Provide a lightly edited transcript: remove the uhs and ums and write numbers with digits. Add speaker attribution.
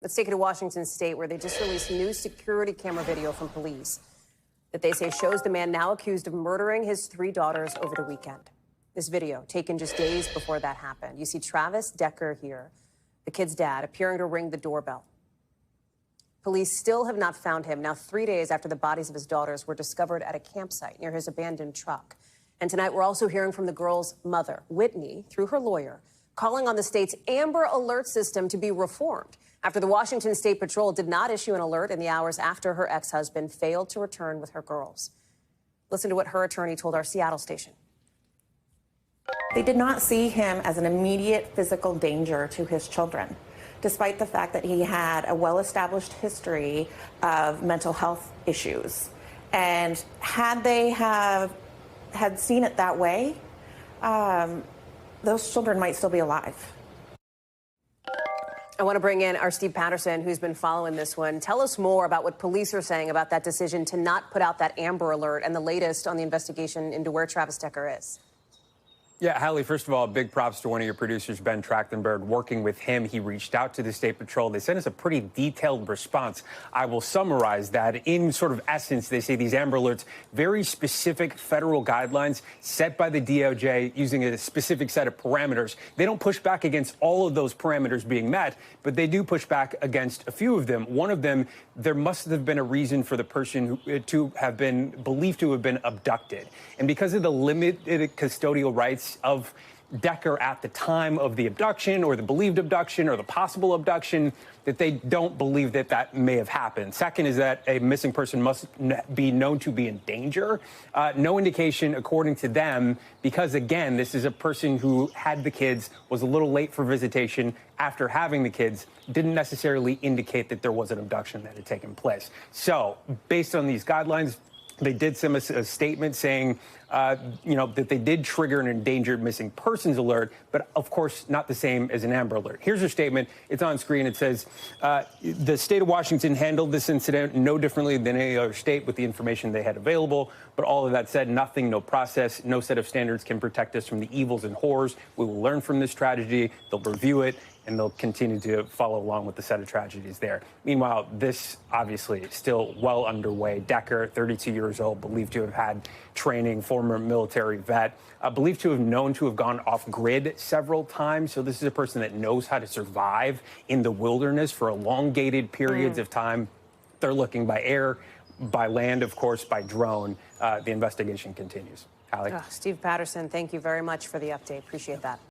Speaker 1: Let's take it to Washington State, where they just released new security camera video from police that they say shows the man now accused of murdering his 3 daughters over the weekend. This video, taken just days before that happened. You see Travis Decker here, the kid's dad, appearing to ring the doorbell. Police still have not found him, now 3 days after the bodies of his daughters were discovered at a campsite near his abandoned truck. And tonight, we're also hearing from the girl's mother, Whitney, through her lawyer, calling on the state's Amber Alert system to be reformed after the Washington State Patrol did not issue an alert in the hours after her ex-husband failed to return with her girls. Listen to what her attorney told our Seattle station.
Speaker 2: They did not see him as an immediate physical danger to his children, despite the fact that he had a well-established history of mental health issues. And had they had seen it that way, those children might still be alive.
Speaker 1: I want to bring in our Steve Patterson, who's been following this one. Tell us more about what police are saying about that decision to not put out that Amber Alert and the latest on the investigation into where Travis Decker is.
Speaker 3: Yeah, Hallie, first of all, big props to one of your producers, Ben Trachtenberg. Working with him, he reached out to the State Patrol. They sent us a pretty detailed response. I will summarize that. In sort of essence, they say these Amber Alerts, very specific federal guidelines set by the DOJ using a specific set of parameters. They don't push back against all of those parameters being met, but they do push back against a few of them. One of them, there must have been a reason for the person to have been believed to have been abducted. And because of the limited custodial rights of Decker at the time of the abduction or the believed abduction or the possible abduction, that they don't believe that that may have happened. Second is that a missing person must be known to be in danger. No indication, according to them, because, again, this is a person who had the kids, was a little late for visitation after having the kids, didn't necessarily indicate that there was an abduction that had taken place. So, based on these guidelines, they did send us a statement saying, that they did trigger an endangered missing persons alert, but of course not the same as an Amber Alert. Here's their statement. It's on screen. It says, the state of Washington handled this incident no differently than any other state with the information they had available. But all of that said, nothing, no process, no set of standards can protect us from the evils and horrors. We will learn from this tragedy. They'll review it, and they'll continue to follow along with the set of tragedies there. Meanwhile, this obviously is still well underway. Decker, 32 years old, believed to have had training, former military vet, believed to have known to have gone off-grid several times. So this is a person that knows how to survive in the wilderness for elongated periods of time. They're looking by air, by land, of course, by drone. The investigation continues. Hallie?
Speaker 1: Steve Patterson, thank you very much for the update. Appreciate that.